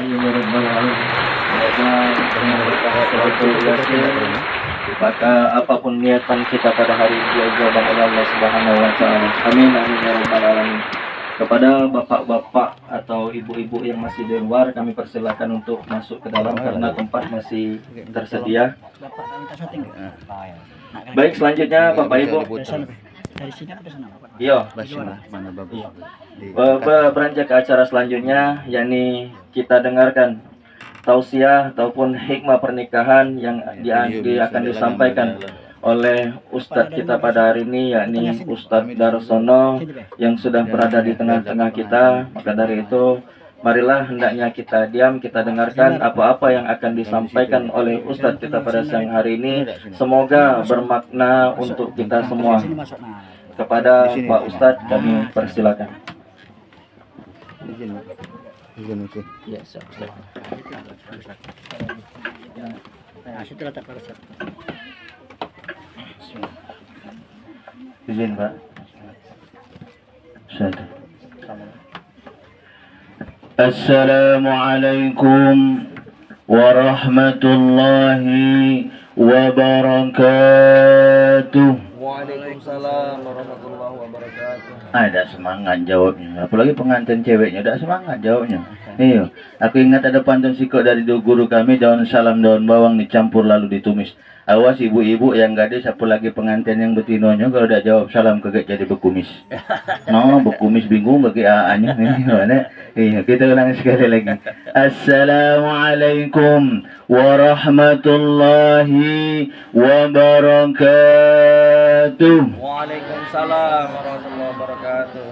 Amin ya rabbal alamin. Maka apapun niatan kita pada hari ini dijabah oleh Allah Subhanahu wa taala. Amin amin ya rabbal alamin. Kepada bapak-bapak atau ibu-ibu yang masih di luar, kami persilakan untuk masuk ke dalam karena tempat masih tersedia. Baik, selanjutnya Bapak Ibu. Dari sini apa dari sana? Iya. Mana bagus. Beranjak ke acara selanjutnya, yakni kita dengarkan tausiah ataupun hikmah pernikahan yang akan disampaikan oleh Ustadz kita pada hari ini, yakni Ustadz Darsono yang sudah berada di tengah-tengah kita. Maka dari itu, marilah hendaknya kita diam, kita dengarkan apa-apa yang akan disampaikan oleh Ustadz kita pada siang hari ini. Semoga bermakna untuk kita semua. Kepada Pak Ustadz kami persilakan. Ya, setelah tak Ustaz. Izin Pak. Assalamualaikum warahmatullahi wabarakatuh. Waalaikumsalam warahmatullahi wabarakatuh. Ada semangat jawabnya, apalagi pengantin ceweknya, ada semangat jawabnya. Iya, aku ingat ada pantun sikok dari guru kami, daun salam daun bawang dicampur lalu ditumis. Awas ibu-ibu yang gadis, apalagi pengantin yang betinonya, kalau udah jawab salam kagak jadi bekumis. No, bekumis bingung bagi A-nya. Iya, kita ulang sekali lagi. Assalamualaikum warahmatullahi wabarakatuh. Waalaikumsalam warahmatullahi wabarakatuh.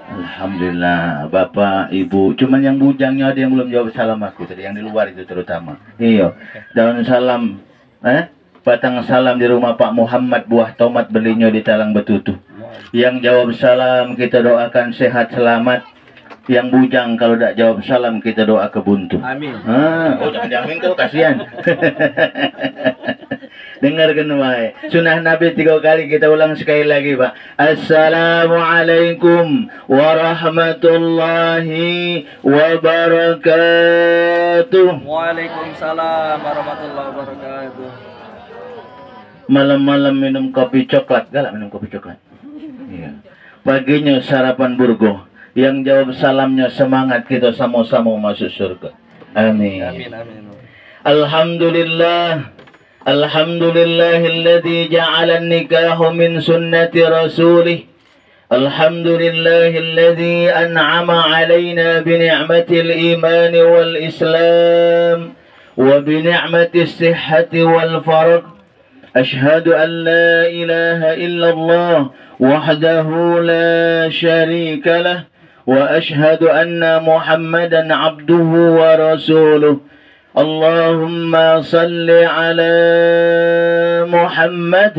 Alhamdulillah, Bapak, Ibu. Cuman yang bujangnya ada yang belum jawab salam aku tadi, yang di luar itu terutama. Iya. Daun salam, batang salam di rumah Pak Muhammad, buah tomat belinya di talang betutu. Yang jawab salam kita doakan sehat selamat. Yang bujang kalau tidak jawab salam kita doa kebuntu. Amin. Oh, jangan jamin kau kasihan. Dengarkan wae. Sunnah Nabi 3 kali, kita ulang sekali lagi, Pak. Assalamualaikum warahmatullahi wabarakatuh. Waalaikumsalam warahmatullahi wabarakatuh. Malam-malam minum kopi coklat, galak minum kopi coklat. Iya. Paginya sarapan burgo. Yang jawab salamnya semangat kita sama-sama masuk surga. Amin. Amin amin. Alhamdulillah. Alhamdulillahilladzi ja'ala an-nikaha min sunnati rasulih. Alhamdulillahilladzi an'ama 'alaina bi ni'matil iman wal islam wa bi ni'matis sihhati wal farag. Ashhadu an la ilaha illallah wahdahu la syarika lah. وأشهد أن محمدا عبده ورسوله اللهم صل على محمد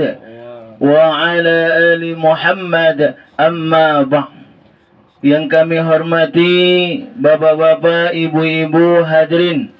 وعلى آل محمد أما بعد. Yang kami hormati bapak-bapak, ibu-ibu, hadirin,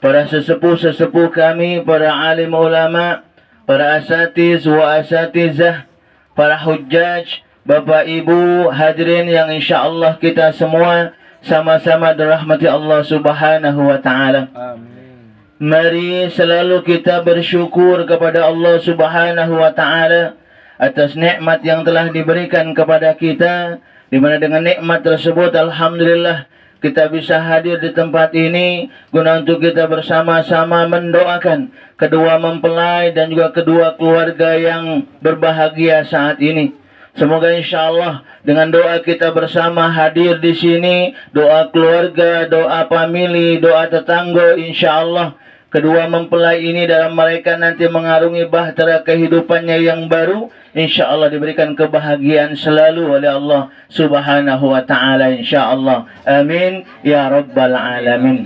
para sesepuh-sesepuh kami, para alim ulama, para asatiz wa asatizah, para hujjaj, Bapak Ibu hadirin yang insya Allah kita semua sama-sama dirahmati Allah Subhanahu wa Ta'ala. Amin. Mari selalu kita bersyukur kepada Allah Subhanahu wa Ta'ala atas nikmat yang telah diberikan kepada kita, di mana dengan nikmat tersebut alhamdulillah kita bisa hadir di tempat ini guna untuk kita bersama-sama mendoakan kedua mempelai dan juga kedua keluarga yang berbahagia saat ini. Semoga insya Allah dengan doa kita bersama hadir di sini, doa keluarga, doa famili, doa tetangga, insya Allah kedua mempelai ini dalam mereka nanti mengarungi bahtera kehidupannya yang baru, insya Allah diberikan kebahagiaan selalu oleh Allah Subhanahu wa Ta'ala, insya Allah. Amin ya rabbal alamin.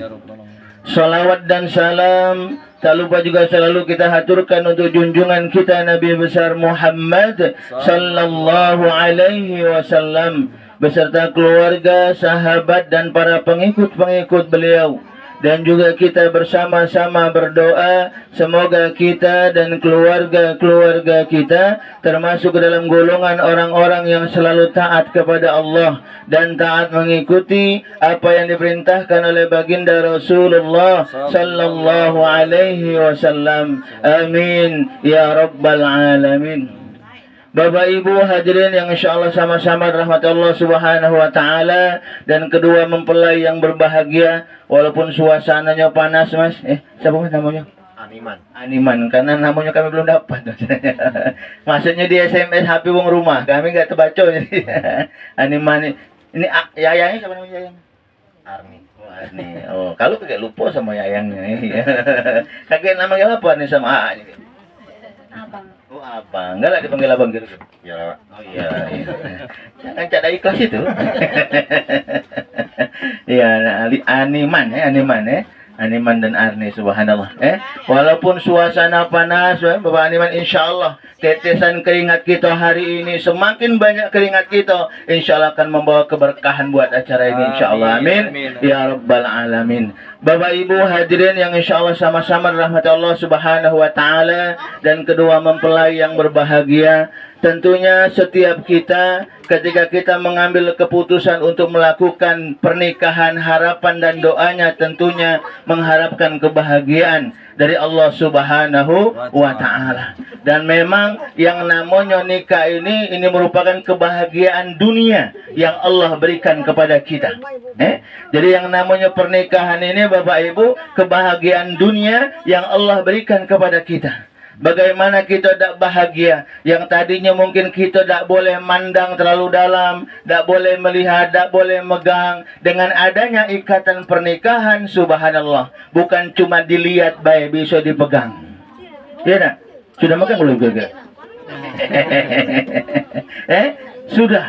Salawat dan salam tak lupa juga selalu kita haturkan untuk junjungan kita Nabi besar Muhammad sallallahu alaihi wasallam beserta keluarga, sahabat dan para pengikut-pengikut beliau dan juga kita bersama-sama berdoa semoga kita dan keluarga-keluarga kita termasuk dalam golongan orang-orang yang selalu taat kepada Allah dan taat mengikuti apa yang diperintahkan oleh baginda Rasulullah sallallahu alaihi wasallam. Amin ya rabbal alamin. Bapak Ibu hadirin yang insyaallah sama-sama rahmat Allah subhanahu wa ta'ala, dan kedua mempelai yang berbahagia walaupun suasananya panas mas. Siapa mas namanya? Animan, karena namanya kami belum dapat. Maksudnya di SMS HP wong rumah kami nggak terbaca. Animan ini yayangnya siapa namanya yayang? Arni. Oh, kalau kayak lupa sama yayangnya. Kakek namanya apa nih sama A? Abang. Oh abang, enggak lah dipanggil abang gitu. Ya. Oh iya. Jangan cada ikhlas itu. Iya, Animan dan Arni, subhanallah. Walaupun suasana panas, Bapak Animan, insyaallah tetesan keringat kita hari ini, semakin banyak keringat kita, insyaallah akan membawa keberkahan buat acara ini, insyaallah. Amin. Ya rabbal alamin. Bapak Ibu hadirin yang insyaallah sama-sama rahmat Allah subhanahu wa ta'ala, dan kedua mempelai yang berbahagia, tentunya setiap kita ketika kita mengambil keputusan untuk melakukan pernikahan, harapan dan doanya tentunya mengharapkan kebahagiaan dari Allah subhanahu wa ta'ala. Dan memang yang namanya nikah ini merupakan kebahagiaan dunia yang Allah berikan kepada kita. Jadi yang namanya pernikahan ini Bapak Ibu, kebahagiaan dunia yang Allah berikan kepada kita. Bagaimana kita tidak bahagia, yang tadinya mungkin kita tidak boleh mandang terlalu dalam, tidak boleh melihat, tidak boleh megang. Dengan adanya ikatan pernikahan, subhanallah, bukan cuma dilihat baik, bisa dipegang. Ya tak? Sudah makan belum juga? Sudah,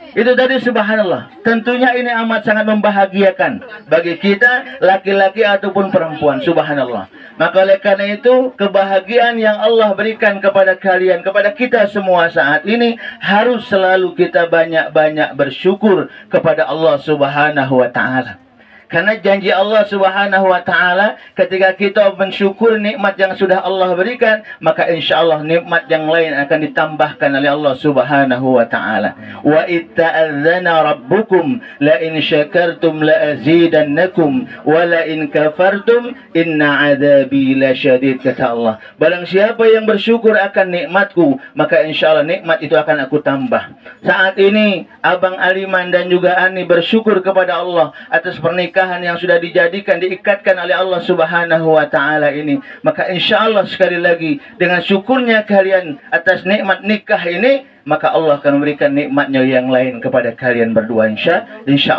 Itu tadi subhanallah. Tentunya ini amat sangat membahagiakan bagi kita laki-laki ataupun perempuan, subhanallah. Maka oleh karena itu kebahagiaan yang Allah berikan kepada kalian, kepada kita semua saat ini, harus selalu kita banyak-banyak bersyukur kepada Allah subhanahu wa ta'ala. Karena janji Allah subhanahu wa ta'ala, ketika kita mensyukur nikmat yang sudah Allah berikan, maka insya Allah nikmat yang lain akan ditambahkan oleh Allah subhanahu wa ta'ala. Wa itta'adzana rabbukum la in syakartum la azidannakum wa la in kafartum inna adabi la syadid, kata Allah. Barang siapa yang bersyukur akan nikmatku, maka insya Allah nikmat itu akan aku tambah. Saat ini Abang Aliman dan juga Ani bersyukur kepada Allah atas pernikahan yang sudah dijadikan, diikatkan oleh Allah subhanahu wa ta'ala ini. Maka insya Allah sekali lagi, dengan syukurnya kalian atas nikmat nikah ini, maka Allah akan memberikan nikmatnya yang lain kepada kalian berdua, insya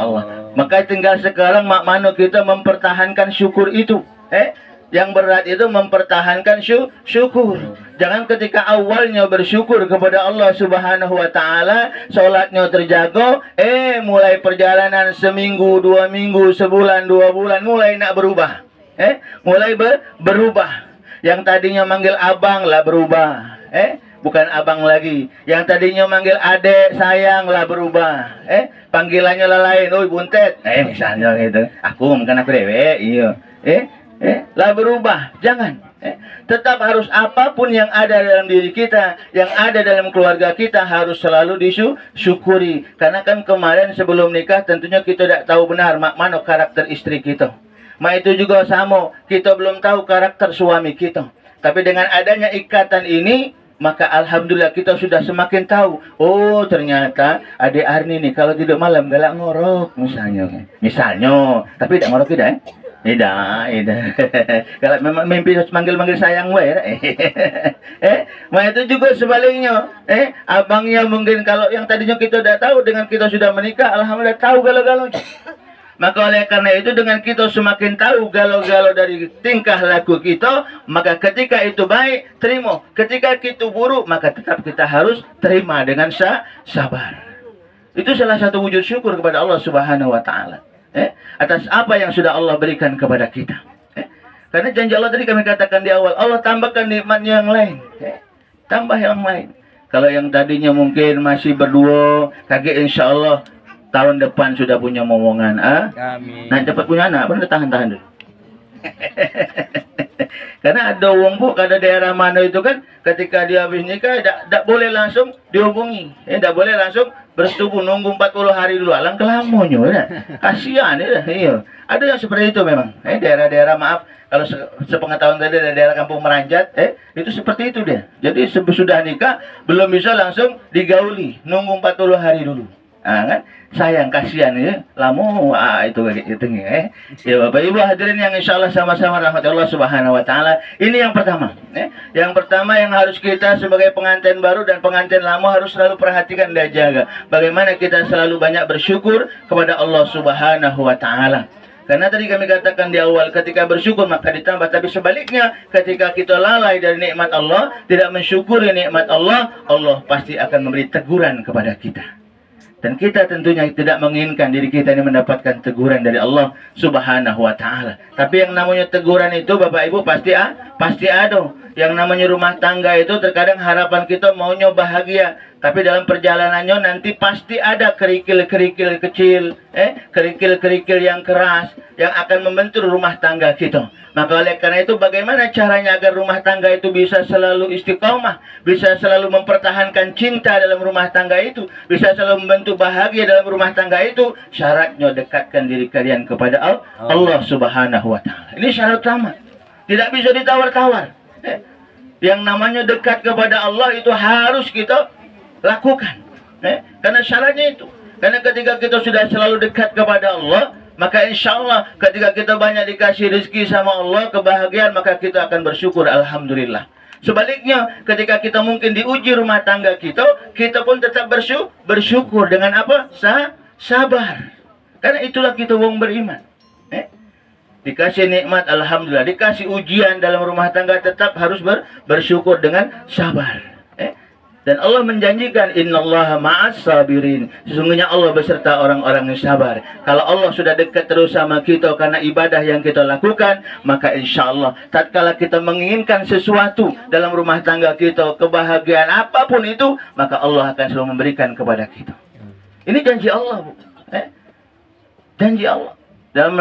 Allah. Maka tinggal sekarang mak mano kita mempertahankan syukur itu. Yang berat itu mempertahankan syukur. Jangan ketika awalnya bersyukur kepada Allah subhanahu wa ta'ala, sholatnya terjaga, mulai perjalanan seminggu, 2 minggu, sebulan, 2 bulan, mulai nak berubah. Mulai berubah. Yang tadinya manggil abang lah berubah. Bukan abang lagi. Yang tadinya manggil adek, sayang lah berubah. Panggilannya lah lain. Oh buntet. Misalnya gitu. Aku bukan aku dewe. Iya. Lah berubah. Jangan. Tetap harus apapun yang ada dalam diri kita, yang ada dalam keluarga kita, harus selalu disyukuri. Karena kan kemarin sebelum nikah tentunya kita tidak tahu benar mana karakter istri kita. Itu juga sama, kita belum tahu karakter suami kita. Tapi dengan adanya ikatan ini, maka alhamdulillah kita sudah semakin tahu. Oh ternyata adik Arni nih kalau tidur malam galak ngorok misalnya. Tapi tidak ngorok tidak Tidak. Kalau memang mimpi manggil sayang itu juga sebaliknya. Abangnya mungkin kalau yang tadinya kita tidak tahu, dengan kita sudah menikah, alhamdulillah tahu galau-galaunya. Maka oleh karena itu dengan kita semakin tahu galau-galau dari tingkah laku kita, maka ketika itu baik, terima. Ketika itu buruk, maka tetap kita harus terima dengan sabar. Itu salah satu wujud syukur kepada Allah subhanahu wa ta'ala. Atas apa yang sudah Allah berikan kepada kita. Karena janji Allah tadi kami katakan di awal, Allah tambahkan nikmatnya yang lain. Tambah yang lain. Kalau yang tadinya mungkin masih berdua, kakek insya Allah tahun depan sudah punya momongan. Amin. Nah cepat punya anak, benar tahan dulu. Karena ada wong bu, kada daerah mana itu kan, ketika dia habis nikah, tak boleh langsung dihubungi. Tak boleh langsung bersetubuh, nunggu 40 hari dulu. Alang kelamonyo, kasihan ya. Iya. Ada yang seperti itu memang. Daerah-daerah maaf, kalau sepengetahuan tadi daerah kampung Meranjat, itu seperti itu dia. Jadi sudah nikah, belum bisa langsung digauli, nunggu 40 hari dulu. Kan? Sayang, kasihan ya, lamo itu ya Bapak Ibu hadirin yang insya Allah sama-sama rahmat Allah Subhanahu Wa Taala. Ini yang pertama. Yang pertama yang harus kita sebagai pengantin baru dan pengantin lama harus selalu perhatikan dan jaga. Bagaimana kita selalu banyak bersyukur kepada Allah Subhanahu Wa Taala. Karena tadi kami katakan di awal, ketika bersyukur maka ditambah. Tapi sebaliknya, ketika kita lalai dari nikmat Allah, tidak mensyukuri nikmat Allah, Allah pasti akan memberi teguran kepada kita. Dan kita tentunya tidak menginginkan diri kita ini mendapatkan teguran dari Allah Subhanahu Wa Taala. Tapi yang namanya teguran itu Bapak Ibu pasti ada. Yang namanya rumah tangga itu terkadang harapan kita maunya bahagia, tapi dalam perjalanannya nanti pasti ada kerikil-kerikil kecil, kerikil-kerikil yang keras yang akan membentur rumah tangga kita. Maka oleh karena itu bagaimana caranya agar rumah tangga itu bisa selalu istiqomah, bisa selalu mempertahankan cinta dalam rumah tangga itu, bisa selalu membantu bahagia dalam rumah tangga itu? Syaratnya dekatkan diri kalian kepada Allah Subhanahu Wa Taala. Ini syarat utama. Tidak bisa ditawar-tawar. Yang namanya dekat kepada Allah itu harus kita lakukan. Karena syaratnya itu. Karena ketika kita sudah selalu dekat kepada Allah, maka insya Allah ketika kita banyak dikasih rezeki sama Allah, kebahagiaan, maka kita akan bersyukur. Alhamdulillah. Sebaliknya, ketika kita mungkin diuji rumah tangga kita pun tetap bersyukur dengan apa? Sabar. Karena itulah kita wong beriman. Dikasih nikmat, alhamdulillah. Dikasih ujian dalam rumah tangga, tetap harus bersyukur dengan sabar. Dan Allah menjanjikan, innallaha ma'as sabirin. Sesungguhnya Allah beserta orang-orang yang sabar. Kalau Allah sudah dekat terus sama kita karena ibadah yang kita lakukan, maka insya Allah tatkala kita menginginkan sesuatu dalam rumah tangga kita, kebahagiaan apapun itu, maka Allah akan selalu memberikan kepada kita. Ini janji Allah, Bu. Janji Allah. Dalam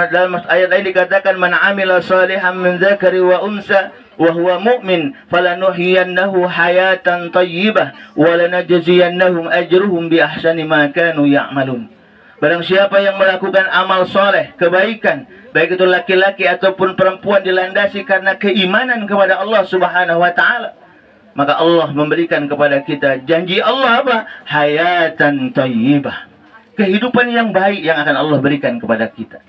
ayat lain dikatakan, man amila salihan min dzakari wa unsa wa huwa mu'min falanuhyiyannahu hayatan thayyibah wa lanajziyannahum ajruhum bi ahsani ma kanu ya'malun. Barang siapa yang melakukan amal soleh, kebaikan, baik itu laki-laki ataupun perempuan, dilandasi karena keimanan kepada Allah Subhanahu Wa Taala, maka Allah memberikan kepada kita janji Allah apa? Hayatan thayyibah. Kehidupan yang baik yang akan Allah berikan kepada kita.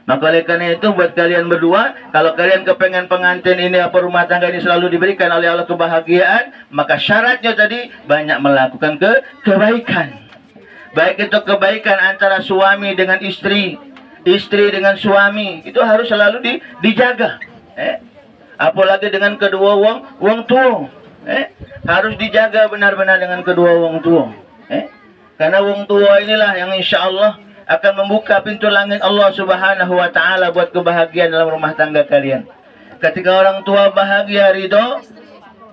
Maka oleh karena itu buat kalian berdua, kalau kalian kepengen pengantin ini apa rumah tangga ini selalu diberikan oleh Allah kebahagiaan, maka syaratnya tadi banyak melakukan kebaikan. Baik itu kebaikan antara suami dengan istri, istri dengan suami, itu harus selalu dijaga. Apalagi dengan kedua wong tua, harus dijaga benar-benar dengan kedua wong tua. Karena wong tua inilah yang insya Allah akan membuka pintu langit Allah Subhanahu Wa Taala buat kebahagiaan dalam rumah tangga kalian. Ketika orang tua bahagia, ridho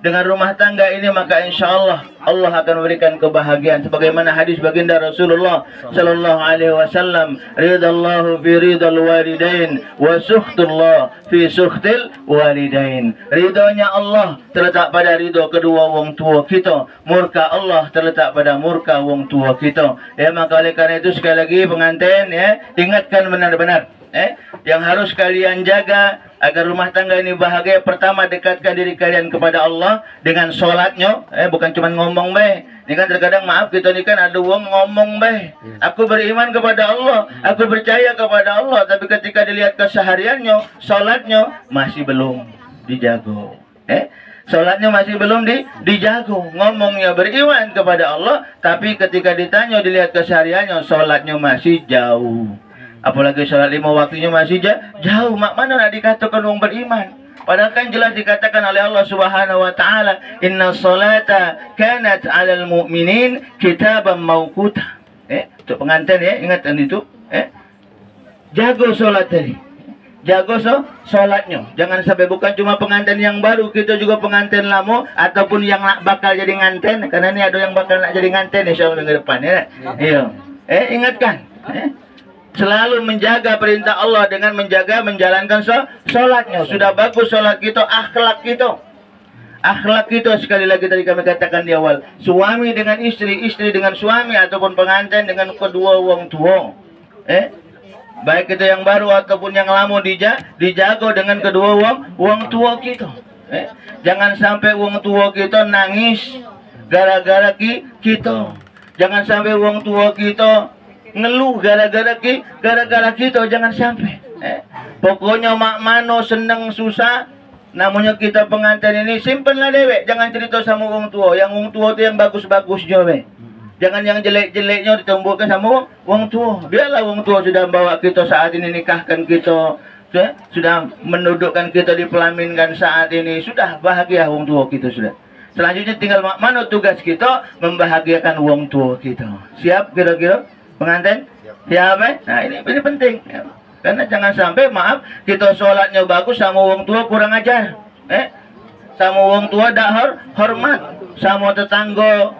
dengan rumah tangga ini, maka insya Allah Allah akan memberikan kebahagiaan. Sebagaimana hadis baginda Rasulullah Sallallahu Alaihi Wasallam, ridallahu fi ridal walidain wa sukhtullah fi sukhtil walidain. Ridhonya Allah terletak pada ridho kedua wong tua kita, murka Allah terletak pada murka wong tua kita. Maka oleh karena itu sekali lagi pengantin, ingatkan benar-benar yang harus kalian jaga agar rumah tangga ini bahagia. Pertama, dekatkan diri kalian kepada Allah dengan sholatnya. Bukan cuma ngomong baik. Ini kan terkadang maaf kita ini kan ada wong ngomong baik, aku beriman kepada Allah, aku percaya kepada Allah, tapi ketika dilihat kesehariannya, sholatnya masih belum dijago. Sholatnya masih belum dijago. Ngomongnya beriman kepada Allah, tapi ketika ditanya dilihat kesehariannya, sholatnya masih jauh. Apalagi sholat 5 waktunya masih jauh. Mak mana nak dikatakan orang beriman? Padahal kan jelas dikatakan oleh Allah Subhanahu Wa Taala, inna sholata kanat 'alal mu'minin kitaban mawquta. Untuk pengantin ingatkan itu. Jago sholat tadi. Jago sholatnya. Jangan sampai bukan cuma pengantin yang baru, kita juga pengantin lama ataupun yang bakal jadi nganten. Karena ini ada yang bakal nak jadi nganten insyaallah minggu depan Iya. Ingatkan. Selalu menjaga perintah Allah dengan menjalankan sholatnya. Sudah bagus sholat kita, akhlak kita. Akhlak kita sekali lagi tadi kami katakan di awal. Suami dengan istri, istri dengan suami, ataupun pengantin dengan kedua wong tua. Baik itu yang baru ataupun yang lama dijaga dengan kedua wong tua kita. Jangan sampai wong tua kita nangis gara-gara kita. Jangan sampai wong tua kita ngeluh gara-gara kita. Jangan sampai. Pokoknya mak mano seneng susah, namanya kita pengantin ini simpenlah dewek. Jangan cerita sama wong tua. Yang wong tua itu yang bagus-bagusnya, jangan yang jelek-jeleknya ditumbuhkan sama wong tua. Biarlah wong tua sudah bawa kita saat ini, nikahkan kita, sudah mendudukkan kita, dipelaminkan saat ini. Sudah bahagia wong tua kita sudah. Selanjutnya tinggal mana tugas kita membahagiakan wong tua kita. Siap kira-kira pengantin? Siap, Nah ini penting. Karena jangan sampai maaf kita sholatnya bagus sama wong tua kurang ajar. Sama wong tua tidak hormat, sama tetangga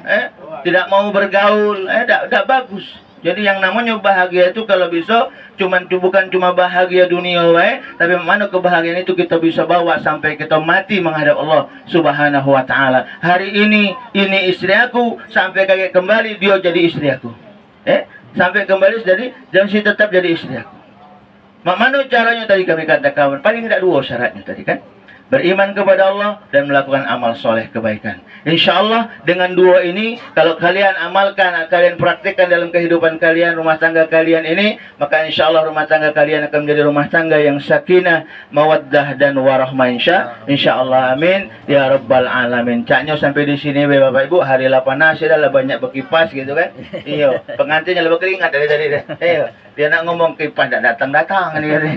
tidak mau bergaul, tidak bagus. Jadi yang namanya bahagia itu kalau bisa bukan cuma bahagia dunia tapi mana kebahagiaan itu kita bisa bawa sampai kita mati menghadap Allah Subhanahu wa taala. Hari ini istri aku, sampai kakek kembali dia jadi istri aku. Sampai kembali jadi tetap jadi istri aku. Mana caranya tadi kami katakan, paling tidak 2 syaratnya tadi kan. Beriman kepada Allah dan melakukan amal soleh kebaikan. Insya Allah dengan 2 ini, kalau kalian amalkan, kalian praktikkan dalam kehidupan kalian, rumah tangga kalian ini, maka insya Allah rumah tangga kalian akan menjadi rumah tangga yang sakinah, mawaddah dan warahmah. Insya Allah, amin ya rabbal alamin. Caknya sampai di sini Bapak Ibu, hari lah panas, dah banyak berkipas gitu kan. Iya, pengantinnya lebih keringat dari tadi. Dia nak ngomong kipas tak datang nih.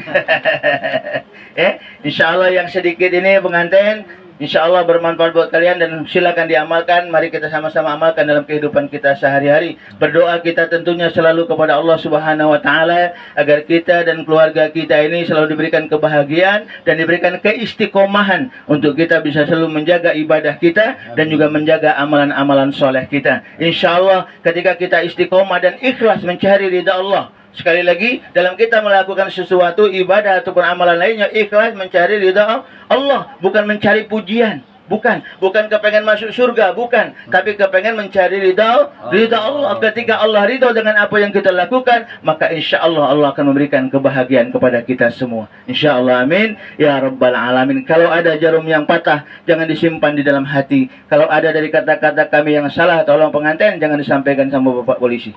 Insya Allah yang sedikit ini pengantin, insya Allah bermanfaat buat kalian dan silakan diamalkan. Mari kita sama-sama amalkan dalam kehidupan kita sehari-hari. Berdoa kita tentunya selalu kepada Allah Subhanahu wa taala agar kita dan keluarga kita ini selalu diberikan kebahagiaan dan diberikan keistiqomahan untuk kita bisa selalu menjaga ibadah kita dan juga menjaga amalan-amalan soleh kita. Insya Allah ketika kita istiqomah dan ikhlas mencari ridha Allah. Sekali lagi, dalam kita melakukan sesuatu ibadah ataupun amalan lainnya, ikhlas mencari ridha Allah, bukan mencari pujian, bukan kepengen masuk surga, bukan, tapi kepengen mencari ridha Allah. Ketika Allah ridha dengan apa yang kita lakukan, maka insya Allah Allah akan memberikan kebahagiaan kepada kita semua. Insya Allah, amin ya rabbal alamin. Kalau ada jarum yang patah, jangan disimpan di dalam hati. Kalau ada dari kata-kata kami yang salah, tolong pengantin jangan disampaikan sama Bapak polisi.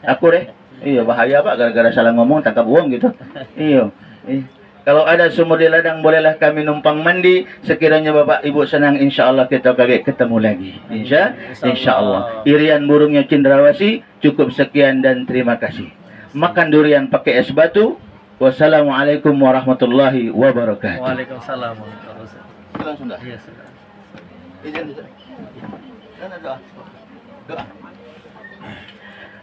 Aku deh. Iya bahaya Pak, gara-gara salah ngomong tangkap uang gitu. Iya. Kalau ada sumur di ladang, bolehlah kami numpang mandi. Sekiranya Bapak Ibu senang, insya Allah kita ketemu lagi. Insya Allah. Irian burungnya cendrawasih. Cukup sekian dan terima kasih. Makan durian pakai es batu. Wassalamualaikum warahmatullahi wabarakatuh. Waalaikumsalam warahmatullahi wabarakatuh. Sudah. Iya sudah. Izin. Doa.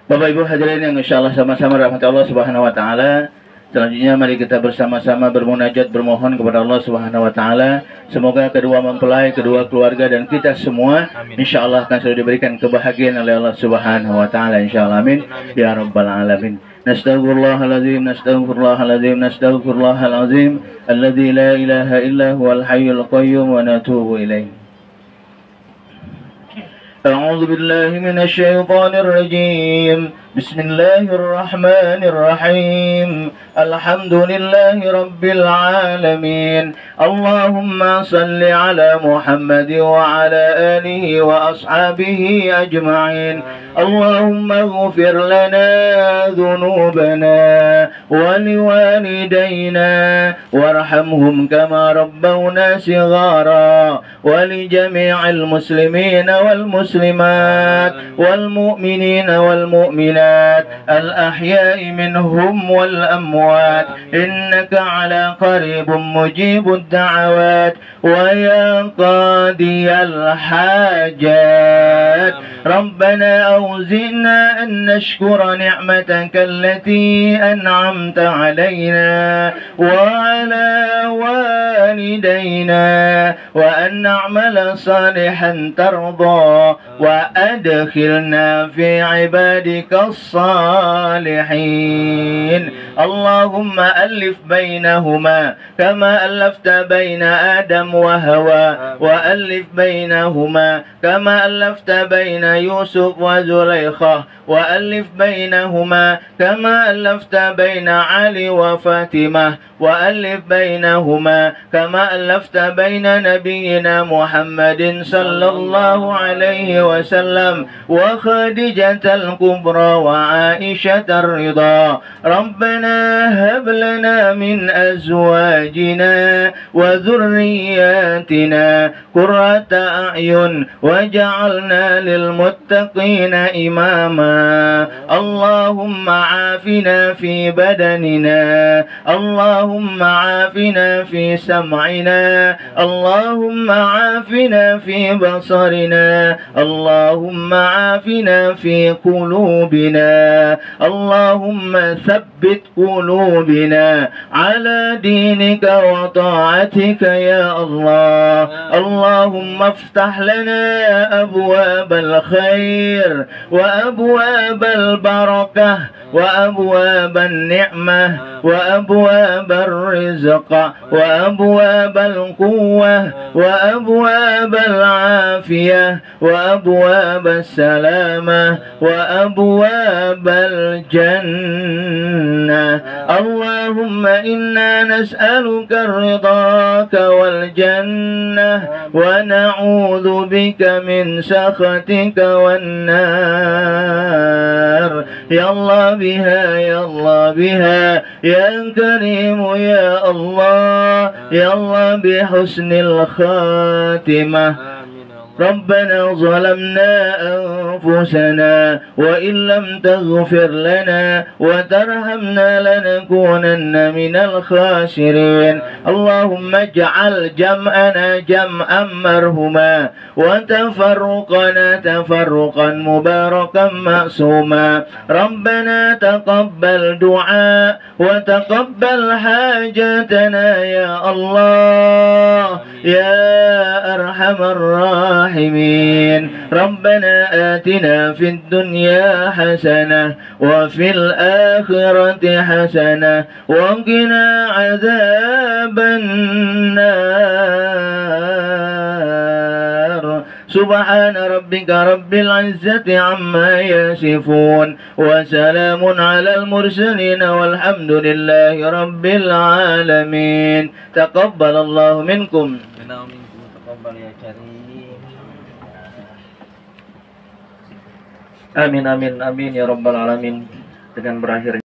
Bapak Ibu hadirin yang insya Allah sama-sama rahmat Allah Subhanahu wa taala. Selanjutnya mari kita bersama-sama bermunajat, bermohon kepada Allah Subhanahu wa taala. Semoga kedua mempelai, kedua keluarga dan kita semua insya Allah akan selalu diberikan kebahagiaan oleh Allah Subhanahu wa taala. Insya Allah, amin ya rabbal alamin. Nastaghfirullahaladzim, nastaghfirullahaladzim, nastaghfirullahaladzim, alladzi la ilaha illa huwal hayyul qayyum wa natubu ilaih. أعوذ بالله من الشيطان الرجيم بسم الله الرحمن الرحيم الحمد لله رب العالمين اللهم صل على محمد وعلى آله وأصحابه أجمعين اللهم اغفر لنا ذنوبنا ولوالدينا وارحمهم كما ربونا صغارا ولجميع المسلمين والمسلمات والمؤمنين والمؤمنات الأحياء منهم والأموات إنك على قريب مجيب الدعوات ويا قاضي الحاجات ربنا أوزئنا أن نشكر نعمتك التي أنعمت علينا وعلى والدينا والدينا وأن نعمل صالحا ترضى وأدخلنا في عبادك الصالحين. اللهم ألف بينهما كما ألفت بين آدم وهوى، وألف بينهما كما ألفت بين يوسف وزليخة، وألف بينهما كما ألفت بين علي وفاطمة، وألف بينهما كما ألفت بين نبينا محمد صلى الله عليه وسلم وخديجة الكبرى وعائشة الرضا. ربنا هب لنا من أزواجنا وذرياتنا قرة أعين واجعلنا للمتقين إماما. اللهم عافنا في بدننا، اللهم عافنا في سمعنا، اللهم عافنا في بصرنا، اللهم عافنا في قلوبنا. اللهم ثبت قلوبنا على دينك وطاعتك يا الله. اللهم افتح لنا أبواب الخير وأبواب البركة وأبواب النعمة وأبواب الرزق وأبواب القوة وأبواب العافية وأبواب السلامة وأبواب الجنة. اللهم إنا نسألك رضاك والجنة ونعوذ بك من سخطك والنار. يا الله بها، يا الله بها، يا كريم يا الله، يا الله بحسن الخاتمة. ربنا ظلمنا أنفسنا وإن لم تغفر لنا وترحمنا لنكونن من الخاسرين. اللهم اجعل جمعنا جمعا مرحوما وتفرقنا تفرقا مباركا معصوما. ربنا تقبل دعاء وتقبل حاجاتنا يا الله يا أرحم الراحمين. ربنا آتنا في الدنيا حسنة وفي الآخرة حسنة وقنا عذاب النار. سبحان ربك رب العزة عما يصفون وسلام على المرسلين والحمد لله رب العالمين. تقبل الله منكم. Amin amin amin ya rabbal alamin. Dengan berakhir